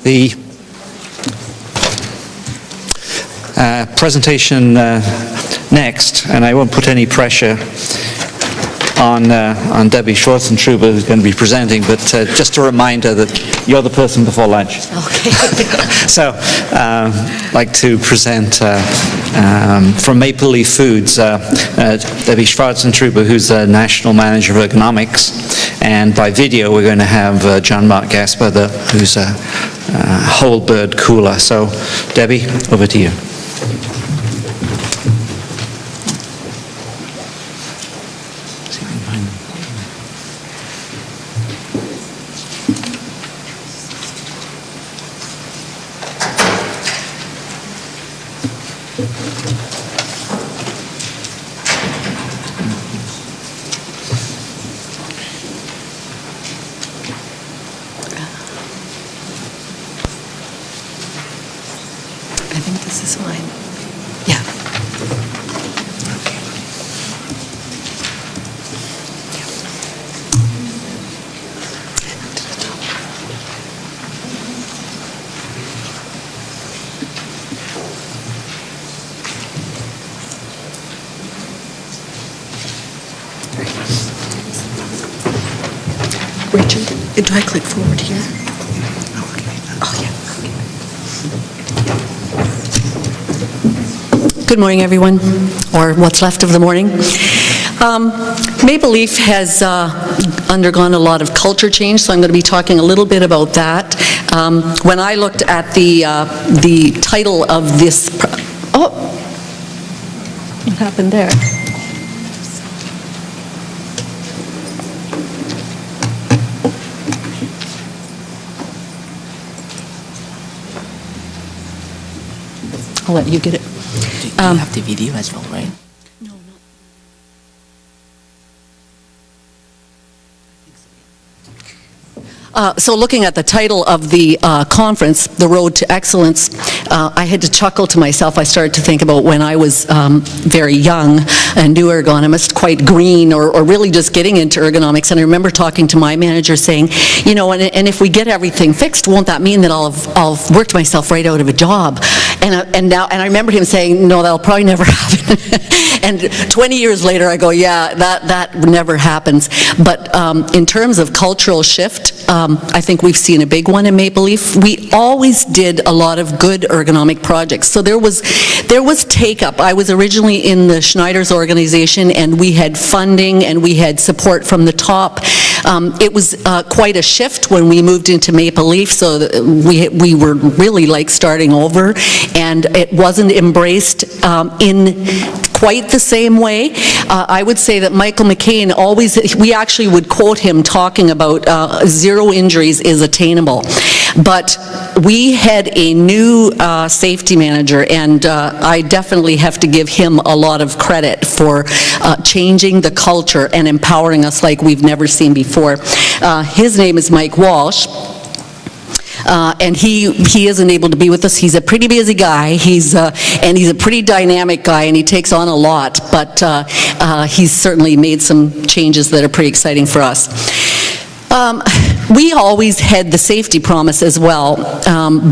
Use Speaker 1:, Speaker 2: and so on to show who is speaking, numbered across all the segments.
Speaker 1: The presentation next, and I won't put any pressure on Debbie Schwarzentruber, who's going to be presenting, but just a reminder that you're the person before lunch.
Speaker 2: Okay.
Speaker 1: So, I'd like to present from Maple Leaf Foods, Debbie Schwarzentruber, who's the National Manager of Ergonomics, and by video we're going to have John-Mark Gasper, who's a whole bird cooler. So, Debbie, over to you.
Speaker 2: I think this is mine. Yeah. Richard, do I click forward here? Oh, yeah. Good morning, everyone, or what's left of the morning. Maple Leaf has undergone a lot of culture change, so I'm going to be talking a little bit about that. When I looked at the title of this, what happened there? I'll let you get it.
Speaker 3: Do you have the video as well, right?
Speaker 2: No, not. So looking at the title of the conference, The Road to Excellence, I had to chuckle to myself. I started to think about when I was very young, a new ergonomist, quite green, or really just getting into ergonomics. And I remember talking to my manager saying, you know, and if we get everything fixed, won't that mean that I'll have worked myself right out of a job? And I remember him saying, no, that'll probably never happen. And 20 years later, I go, yeah, that never happens. But in terms of cultural shift, I think we've seen a big one in Maple Leaf. We always did a lot of good ergonomic projects. So there was take-up. I was originally in the Schneider's organization, and we had funding and we had support from the top. It was quite a shift when we moved into Maple Leaf, so that we were really like starting over, and it wasn't embraced in quite the same way. I would say that Michael McCain always, we actually would quote him talking about 0 injuries is attainable. But we had a new safety manager, and I definitely have to give him a lot of credit for changing the culture and empowering us like we've never seen before. His name is Mike Walsh. And he isn't able to be with us. He's a pretty busy guy. And he's a pretty dynamic guy, and he takes on a lot. But he's certainly made some changes that are pretty exciting for us. We always had the safety promise as well,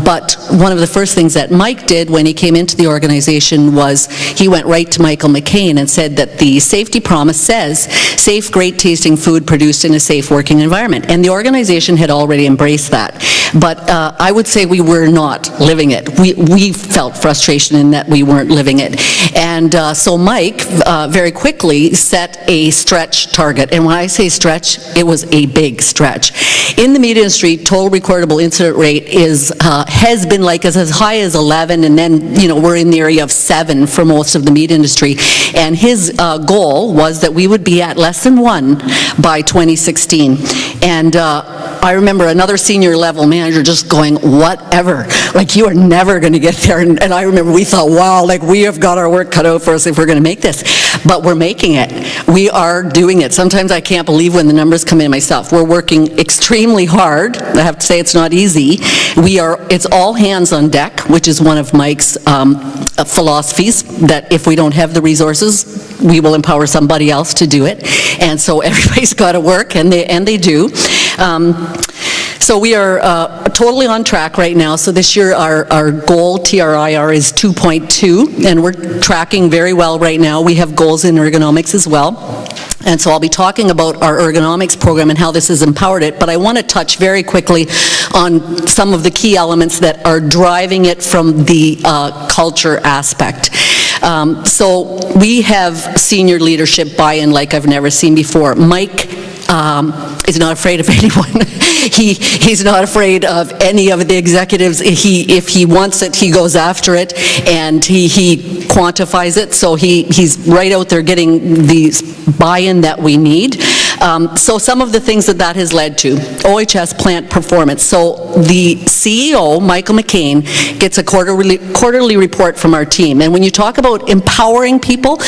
Speaker 2: but one of the first things that Mike did when he came into the organization was he went right to Michael McCain and said that the safety promise says safe, great tasting food produced in a safe working environment. And the organization had already embraced that. But I would say we were not living it. We felt frustration in that we weren't living it. And so Mike very quickly set a stretch target. And when I say stretch, it was a big stretch. In the meat industry, total recordable incident rate has been like as high as 11, and then we're in the area of 7 for most of the meat industry. And his goal was that we would be at less than 1 by 2016. And I remember another senior level manager just going, whatever, like you are never going to get there. And I remember we thought, wow, like we have got our work cut out for us if we're going to make this. But we're making it. We are doing it. Sometimes I can't believe when the numbers come in myself. We're working extremely hard. I have to say it's not easy. It's all hands on deck, which is one of Mike's philosophies, that if we don't have the resources, we will empower somebody else to do it. And so everybody's got to work, and they do. So we are totally on track right now. So this year our goal, TRIR, is 2.2, and we're tracking very well right now. We have goals in ergonomics as well. And so I'll be talking about our ergonomics program and how this has empowered it, but I want to touch very quickly on some of the key elements that are driving it from the culture aspect. So we have senior leadership buy-in like I've never seen before. Mike is not afraid of anyone. He's not afraid of any of the executives. If he wants it, he goes after it, and he quantifies it. So he's right out there getting the buy-in that we need. So some of the things that has led to: OHS plant performance. So the CEO, Michael McCain, gets a quarterly report from our team. And when you talk about empowering people,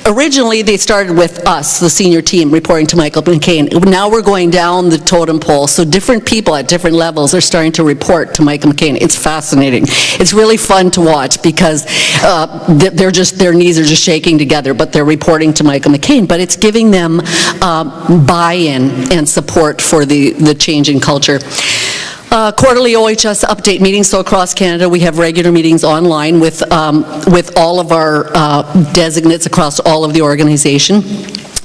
Speaker 2: originally they started with us, the senior team, reporting to Michael McCain. Now we're going down the totem pole. So different people at different levels are starting to report to Michael McCain. It's fascinating. It's really fun to watch because their knees are just shaking together, but they're reporting to Michael McCain. But it's giving them buy-in and support for the change in culture. Quarterly OHS update meetings. So across Canada, we have regular meetings online with all of our designates across all of the organization.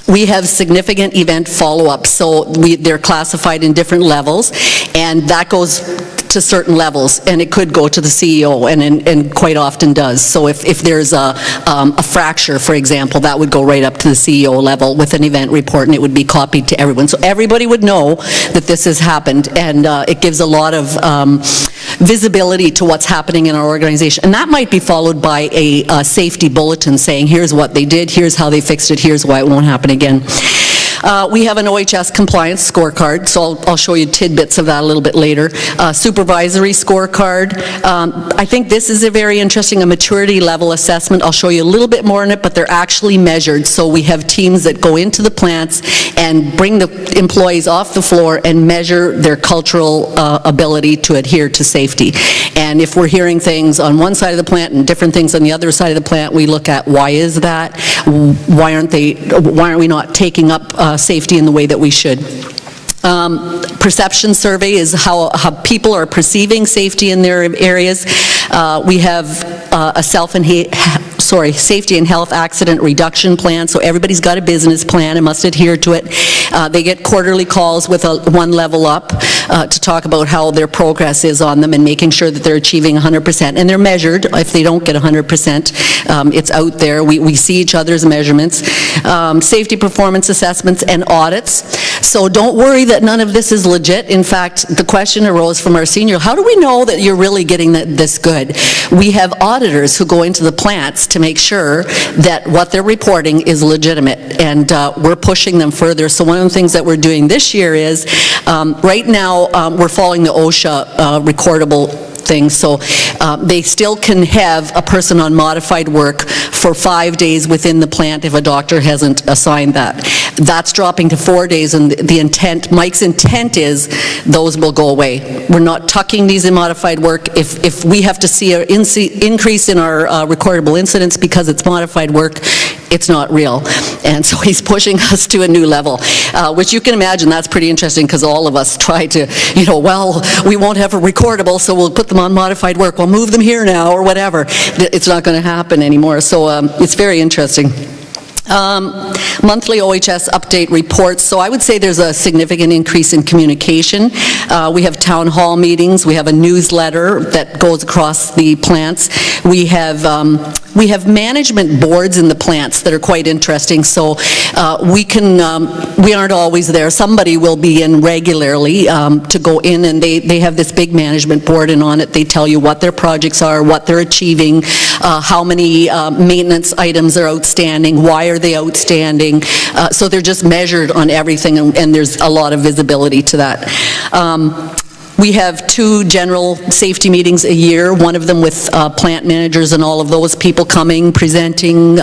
Speaker 2: We have significant event follow-up, so they're classified in different levels, and that goes to certain levels, and it could go to the CEO, and quite often does. So if there's a fracture, for example, that would go right up to the CEO level with an event report, and it would be copied to everyone. So everybody would know that this has happened, and it gives a lot of visibility to what's happening in our organization. And that might be followed by a safety bulletin saying, here's what they did, here's how they fixed it, here's why it won't happen again. We have an OHS compliance scorecard, so I'll show you tidbits of that a little bit later. Supervisory scorecard. I think this is a very interesting, a maturity level assessment. I'll show you a little bit more on it, but they're actually measured. So we have teams that go into the plants and bring the employees off the floor and measure their cultural ability to adhere to safety. And if we're hearing things on one side of the plant and different things on the other side of the plant, we look at why is that? Why aren't we not taking up safety in the way that we should? Perception survey is how people are perceiving safety in their areas. We have a safety and health accident reduction plan, so everybody's got a business plan and must adhere to it. They get quarterly calls with one level up to talk about how their progress is on them and making sure that they're achieving 100%, and they're measured. If they don't get 100%, it's out there. We see each other's measurements. Safety performance assessments and audits. So don't worry that none of this is legit. In fact, the question arose from our senior, how do we know that you're really getting this good? We have auditors who go into the plants to make sure that what they're reporting is legitimate, and we're pushing them further. So one of the things that we're doing this year is, right now we're following the OSHA recordable thing, so they still can have a person on modified work for 5 days within the plant if a doctor hasn't assigned that. That's dropping to 4 days, and the intent, Mike's intent is those will go away. We're not tucking these in modified work. If we have to see an increase in our recordable incidents because it's modified work, it's not real. And so he's pushing us to a new level, which you can imagine that's pretty interesting because all of us try to, well, we won't have a recordable, so we'll put them on modified work. We'll move them here now or whatever. It's not going to happen anymore. So it's very interesting. Monthly OHS update reports. So I would say there's a significant increase in communication. We have town hall meetings. We have a newsletter that goes across the plants. We have management boards in the plants that are quite interesting. So we aren't always there. Somebody will be in regularly to go in, and they have this big management board, and on it they tell you what their projects are, what they're achieving, how many maintenance items are outstanding, why are they outstanding. So they're just measured on everything, and there's a lot of visibility to that. We have 2 general safety meetings a year, one of them with plant managers and all of those people coming, presenting.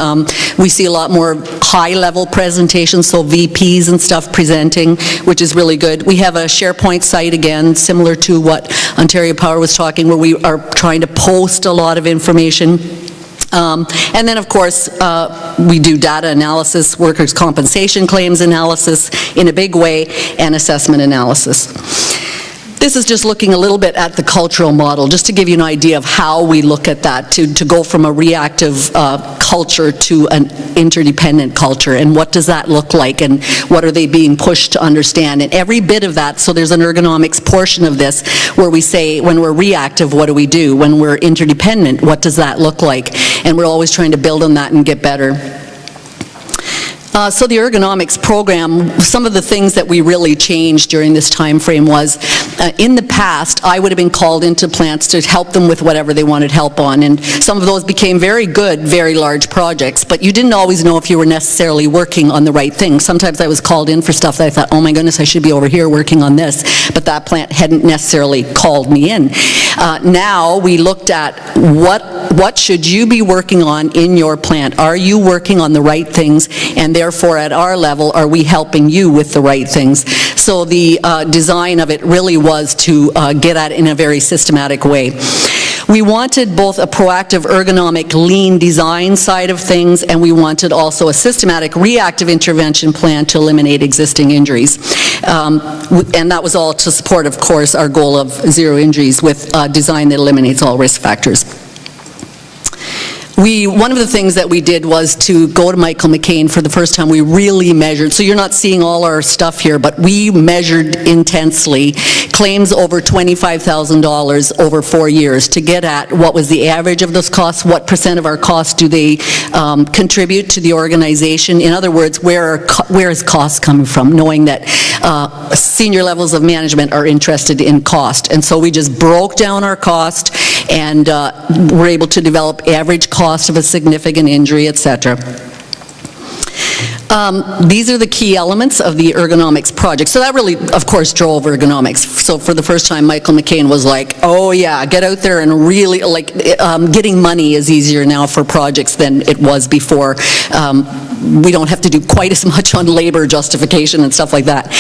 Speaker 2: We see a lot more high-level presentations, so VPs and stuff presenting, which is really good. We have a SharePoint site, again, similar to what Ontario Power was talking, where we are trying to post a lot of information. And then, of course, we do data analysis, workers' compensation claims analysis in a big way, and assessment analysis. This is just looking a little bit at the cultural model, just to give you an idea of how we look at that, to go from a reactive culture to an interdependent culture, and what does that look like, and what are they being pushed to understand, and every bit of that. So there's an ergonomics portion of this where we say, when we're reactive, what do we do? When we're interdependent, what does that look like? And we're always trying to build on that and get better. So the ergonomics program, some of the things that we really changed during this time frame was, in the past, I would have been called into plants to help them with whatever they wanted help on, and some of those became very good, very large projects, but you didn't always know if you were necessarily working on the right thing. Sometimes I was called in for stuff that I thought, oh my goodness, I should be over here working on this, but that plant hadn't necessarily called me in. Now we looked at what should you be working on in your plant? Are you working on the right things? And therefore, at our level, are we helping you with the right things? So the design of it really was to get at it in a very systematic way. We wanted both a proactive, ergonomic, lean design side of things, and we wanted also a systematic reactive intervention plan to eliminate existing injuries. And that was all to support, of course, our goal of zero injuries with design that eliminates all risk factors. One of the things that we did was to go to Michael McCain for the first time. We really measured, so you're not seeing all our stuff here, but we measured intensely claims over $25,000 over 4 years to get at what was the average of those costs, what % of our costs do they contribute to the organization. In other words, where is cost coming from, knowing that senior levels of management are interested in cost. And so we just broke down our cost and were able to develop average cost of a significant injury, etc. These are the key elements of the ergonomics project. So that really, of course, drove ergonomics. So for the first time, Michael McCain was like, oh yeah, get out there and really, like, getting money is easier now for projects than it was before. We don't have to do quite as much on labor justification and stuff like that.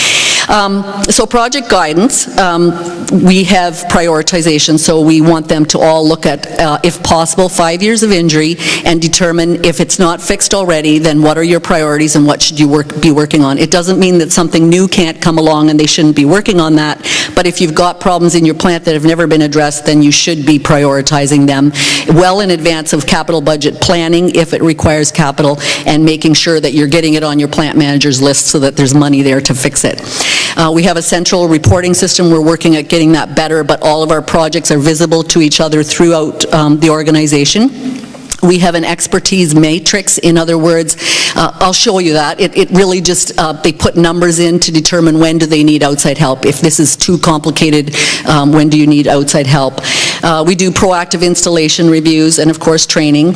Speaker 2: So project guidance, we have prioritization, so we want them to all look at, if possible, 5 years of injury and determine if it's not fixed already, then what are your priorities and what should you be working on. It doesn't mean that something new can't come along and they shouldn't be working on that, but if you've got problems in your plant that have never been addressed, then you should be prioritizing them well in advance of capital budget planning if it requires capital, and making sure that you're getting it on your plant manager's list so that there's money there to fix it. We have a central reporting system. We're working at getting that better, but all of our projects are visible to each other throughout the organization. We have an expertise matrix. In other words, I'll show you that. It really just, they put numbers in to determine when do they need outside help. If this is too complicated, when do you need outside help? We do proactive installation reviews and, of course, training.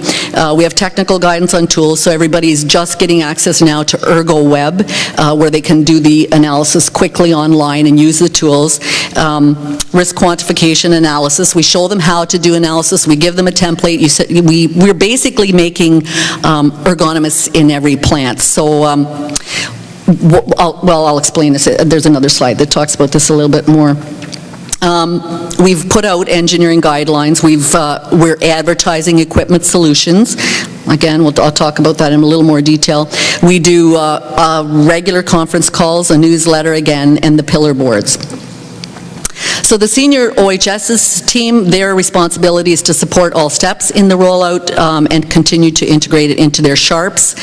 Speaker 2: We have technical guidance on tools, so everybody's just getting access now to ErgoWeb, where they can do the analysis quickly online and use the tools. Risk quantification analysis. We show them how to do analysis. We give them a template. We're basically making ergonomists in every plant. So, I'll explain this. There's another slide that talks about this a little bit more. We've put out engineering guidelines. We're advertising equipment solutions. Again, I'll talk about that in a little more detail. We do regular conference calls, a newsletter again, and the pillar boards. So the senior OHS's team, their responsibility is to support all steps in the rollout and continue to integrate it into their sharps.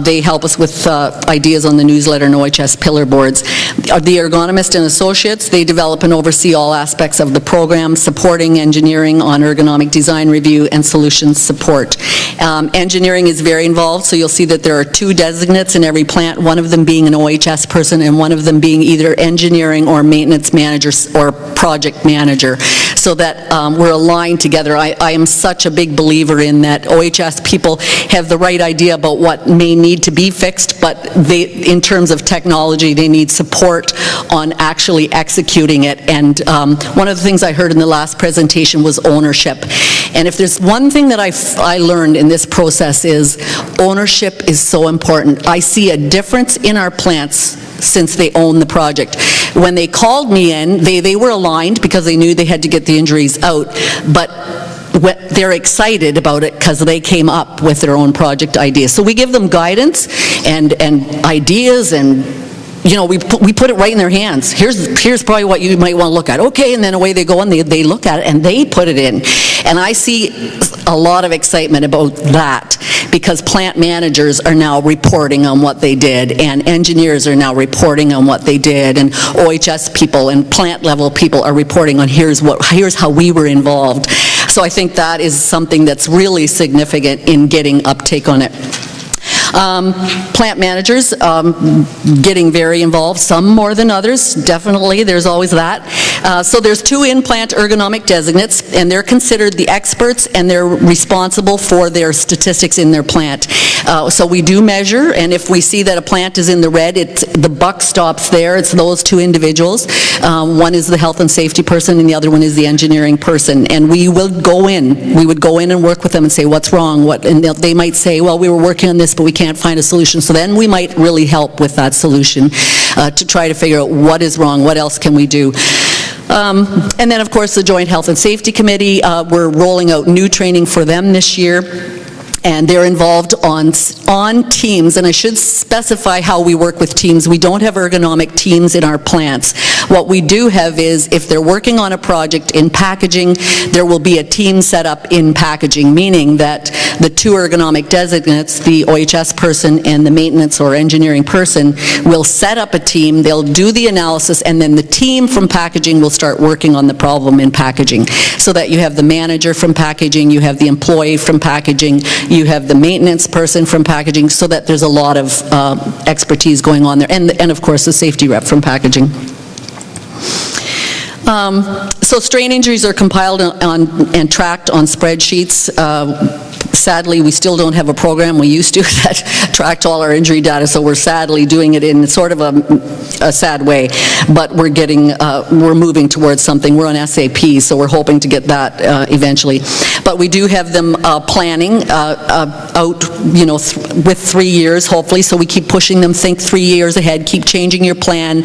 Speaker 2: They help us with ideas on the newsletter and OHS pillar boards. The ergonomist and associates, they develop and oversee all aspects of the program, supporting engineering on ergonomic design review and solutions support. Engineering is very involved, so you'll see that there are 2 designates in every plant, one of them being an OHS person and one of them being either engineering or maintenance manager or project manager, so that we're aligned together. I am such a big believer in that OHS people have the right idea about what may need to be fixed, but in terms of technology, they need support on actually executing it. And one of the things I heard in the last presentation was ownership. And if there's one thing that I learned in this process is ownership is so important. I see a difference in our plants since they own the project. When they called me in, they were aligned because they knew they had to get the injuries out, but they're excited about it because they came up with their own project ideas. So we give them guidance and ideas and we put it right in their hands. Here's probably what you might want to look at. Okay, and then away they go and they look at it and they put it in. And I see a lot of excitement about that because plant managers are now reporting on what they did, and engineers are now reporting on what they did, and OHS people and plant level people are reporting on here's how we were involved. So I think that is something that's really significant in getting uptake on it. Plant managers getting very involved, some more than others, definitely, there's always that. So there's 2 in-plant ergonomic designates, and they're considered the experts, and they're responsible for their statistics in their plant. So we do measure, and if we see that a plant is in the red, the buck stops there. It's those 2 individuals. One is the health and safety person, and the other one is the engineering person. And we will go in. We would go in and work with them and say, what's wrong? And they might say, well, we were working on this, but we can't find a solution. So then we might really help with that solution to try to figure out what is wrong, what else can we do. And then, of course, the Joint Health and Safety Committee, we're rolling out new training for them this year. And they're involved on teams, and I should specify how we work with teams. We don't have ergonomic teams in our plants. What we do have is, if they're working on a project in packaging, there will be a team set up in packaging, meaning that the 2 ergonomic designates, the OHS person and the maintenance or engineering person, will set up a team, they'll do the analysis, and then the team from packaging will start working on the problem in packaging. So that you have the manager from packaging, you have the employee from packaging, you have the maintenance person from packaging, so that there's a lot of expertise going on there, and of course the safety rep from packaging. So strain injuries are compiled and tracked on spreadsheets. Sadly, we still don't have a program we used to that tracked all our injury data, so we're sadly doing it in sort of a sad way, but we're moving towards something. We're on SAP, so we're hoping to get that eventually. But we do have them planning out, with 3 years, hopefully, so we keep pushing them, think 3 years ahead, keep changing your plan,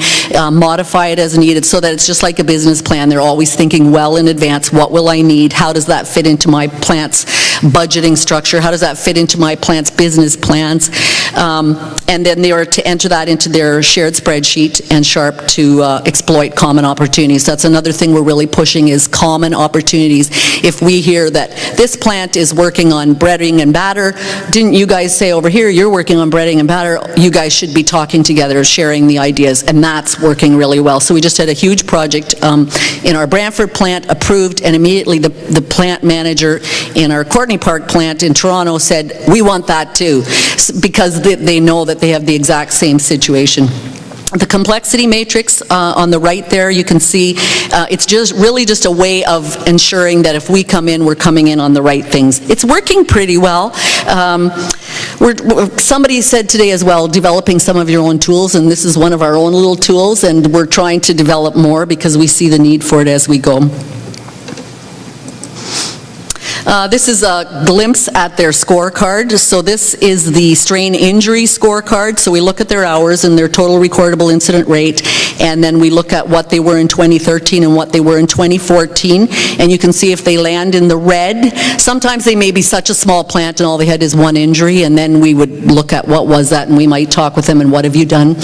Speaker 2: modify it as needed, so that it's just like a business plan. They're always thinking well in advance, what will I need, how does that fit into my plant's budgeting structure, how does that fit into my plant's business plans, and then they are to enter that into their shared spreadsheet and Sharp to exploit common opportunities. That's another thing we're really pushing, is common opportunities. If we hear that this plant is working on breading and batter, didn't you guys say over here you're working on breading and batter, you guys should be talking together, sharing the ideas, and that's working really well. So we just had a huge project in our Brantford plant approved, and immediately the plant manager in our Courtney Park plant in Toronto said, we want that too, because they know that they have the exact same situation. The complexity matrix on the right there, you can see it's really just a way of ensuring that if we come in, we're coming in on the right things. It's working pretty well. Somebody said today as well, developing some of your own tools, and this is one of our own little tools, and we're trying to develop more because we see the need for it as we go. This is a glimpse at their scorecard. So this is the strain injury scorecard. So we look at their hours and their total recordable incident rate, and then we look at what they were in 2013 and what they were in 2014, and you can see if they land in the red. Sometimes they may be such a small plant and all they had is 1 injury, and then we would look at what was that, and we might talk with them and what have you done.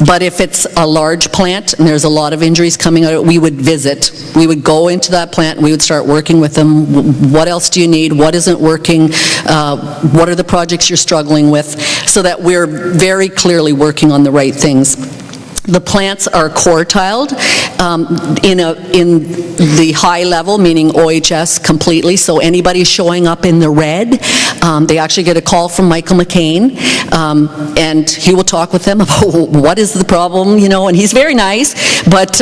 Speaker 2: But if it's a large plant and there's a lot of injuries coming out of it, we would visit. We would go into that plant and we would start working with them. What else do you need? What isn't working? What are the projects you're struggling with? So that we're very clearly working on the right things. The plants are quartiled in the high level, meaning OHS completely, so anybody showing up in the red, they actually get a call from Michael McCain, and he will talk with them about what is the problem, and he's very nice, but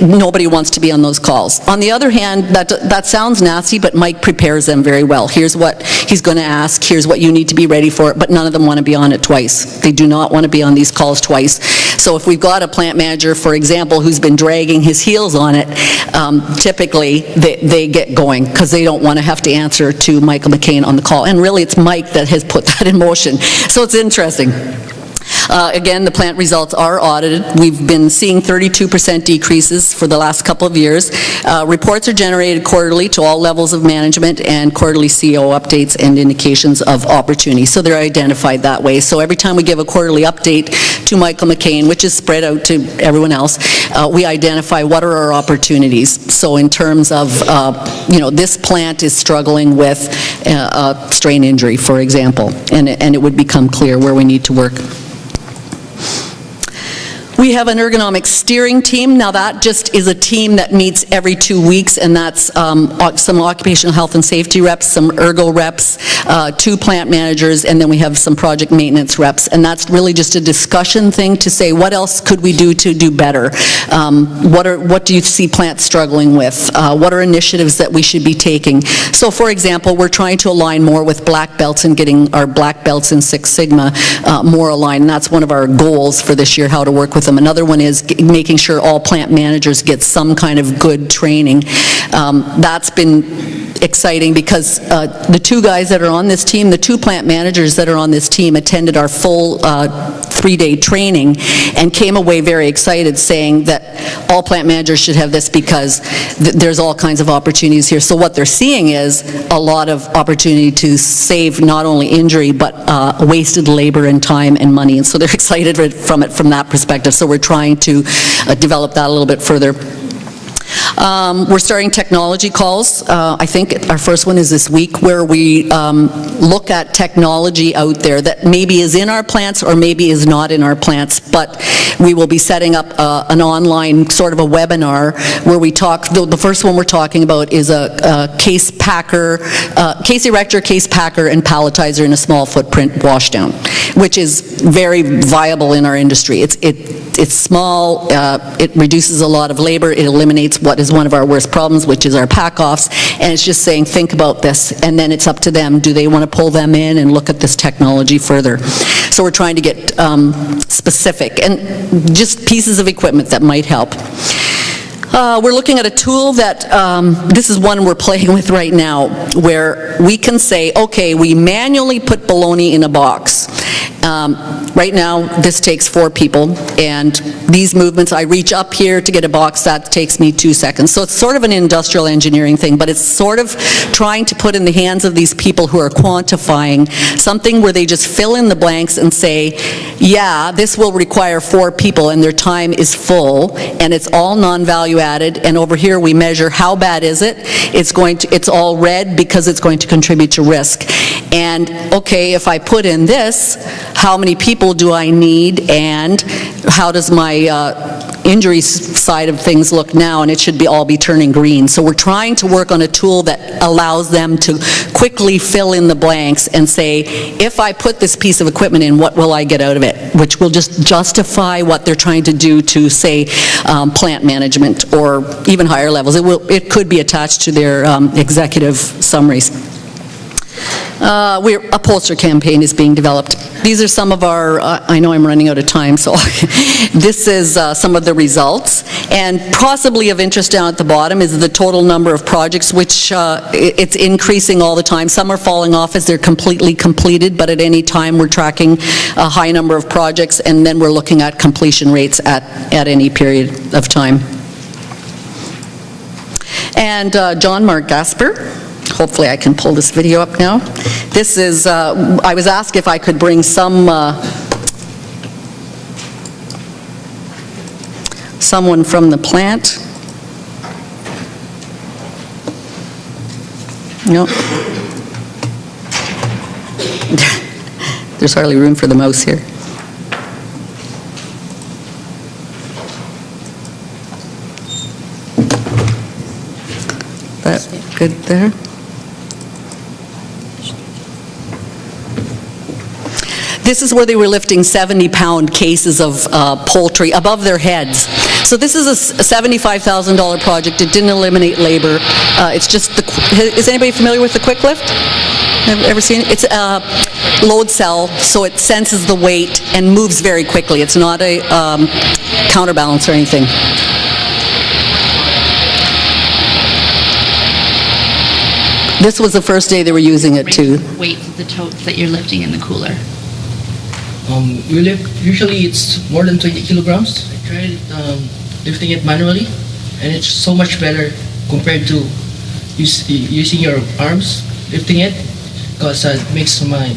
Speaker 2: nobody wants to be on those calls. On the other hand, that sounds nasty, but Mike prepares them very well. Here's what he's going to ask, here's what you need to be ready for, but none of them want to be on it twice. They do not want to be on these calls twice. So if we've got a plant manager, for example, who's been dragging his heels on it, typically they get going because they don't want to have to answer to Michael McCain on the call. And really it's Mike that has put that in motion. So it's interesting. Again, the plant results are audited. We've been seeing 32% decreases for the last couple of years. Reports are generated quarterly to all levels of management, and quarterly CO updates and indications of opportunity. So they're identified that way. So every time we give a quarterly update to Michael McCain, which is spread out to everyone else, we identify what are our opportunities. So in terms of, this plant is struggling with a strain injury, for example, and it would become clear where we need to work. We have an ergonomic steering team. Now that just is a team that meets every 2 weeks, and that's some occupational health and safety reps, some ergo reps, 2 plant managers, and then we have some project maintenance reps. And that's really just a discussion thing to say, what else could we do to do better? What do you see plants struggling with? What are initiatives that we should be taking? So for example, we're trying to align more with black belts and getting our black belts in Six Sigma more aligned. And that's one of our goals for this year, how to work with them. Another one is making sure all plant managers get some kind of good training. That's been exciting because the 2 guys that are on this team, the 2 plant managers that are on this team attended our full 3-day training and came away very excited, saying that all plant managers should have this because there's all kinds of opportunities here. So what they're seeing is a lot of opportunity to save not only injury but wasted labor and time and money, and so they're excited from that perspective. So we're trying to develop that a little bit further. We're starting technology calls. I think our first one is this week, where we look at technology out there that maybe is in our plants or maybe is not in our plants, but we will be setting up an online sort of a webinar where we talk. The first one we're talking about is a case packer, case erector, case packer, and palletizer in a small footprint washdown, which is very viable in our industry. It's small, it reduces a lot of labor, it eliminates what is one of our worst problems, which is our pack-offs, and it's just saying, think about this, and then it's up to them. Do they want to pull them in and look at this technology further? So we're trying to get specific, and just pieces of equipment that might help. We're looking at a tool that, this is one we're playing with right now, where we can say, okay, we manually put bologna in a box. Right now, this takes 4 people, and these movements, I reach up here to get a box, that takes me 2 seconds. So it's sort of an industrial engineering thing, but it's sort of trying to put in the hands of these people who are quantifying something where they just fill in the blanks and say, yeah, this will require 4 people, and their time is full, and it's all non-value added, and over here we measure how bad is it. It's all red because it's going to contribute to risk. And okay, if I put in this, how many people do I need, and how does my injury side of things look now? And it should all be turning green. So we're trying to work on a tool that allows them to quickly fill in the blanks and say, if I put this piece of equipment in, what will I get out of it? Which will just justify what they're trying to do to, say, plant management or even higher levels. It could be attached to their executive summaries. A poster campaign is being developed. These are some of our, I know I'm running out of time, so this is some of the results. And possibly of interest down at the bottom is the total number of projects, which it's increasing all the time. Some are falling off as they're completely completed, but at any time we're tracking a high number of projects, and then we're looking at completion rates at any period of time. And John Mark Gasper. Hopefully I can pull this video up now. This is, I was asked if I could bring someone from the plant. No. There's hardly room for the mouse here. That's good there. This is where they were lifting 70-pound cases of poultry above their heads. So this is a $75,000 project. It didn't eliminate labor. It's just is anybody familiar with the quick lift? Ever seen it? It's a load cell, so it senses the weight and moves very quickly. It's not a counterbalance or anything. This was the first day they were using it too.
Speaker 4: Weight of the totes that you're lifting in the cooler. We lift, usually it's more than 20 kilograms. I tried lifting it manually, and it's so much better compared to using your arms lifting it, because it makes the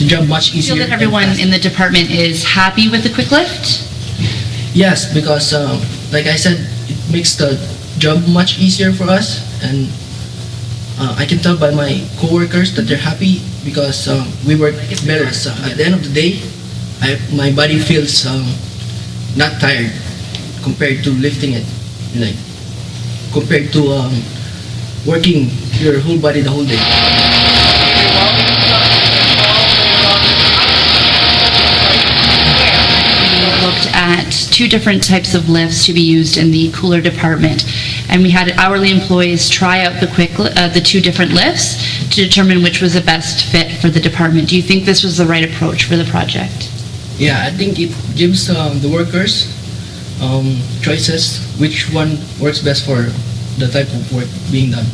Speaker 4: job much
Speaker 5: Do you
Speaker 4: easier.
Speaker 5: feel that everyone in the department is happy with the quick lift?
Speaker 4: Yes, because like I said, it makes the job much easier for us, and I can tell by my coworkers that they're happy because we work better. So at the end of the day, my body feels not tired compared to lifting it, like compared to working your whole body the whole day.
Speaker 5: We looked at 2 different types of lifts to be used in the cooler department, and we had hourly employees try out the 2 different lifts to determine which was the best fit for the department. Do you think this was the right approach for the project?
Speaker 4: Yeah, I think it gives the workers choices which one works best for the type of work being done.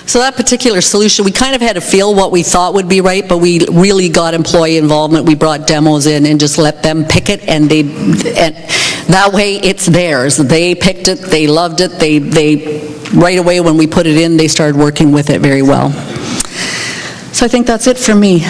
Speaker 2: So that particular solution, we kind of had to feel what we thought would be right, but we really got employee involvement. We brought demos in and just let them pick it, and that way it's theirs. They picked it, they loved it, they right away when we put it in, they started working with it very well. So I think that's it for me.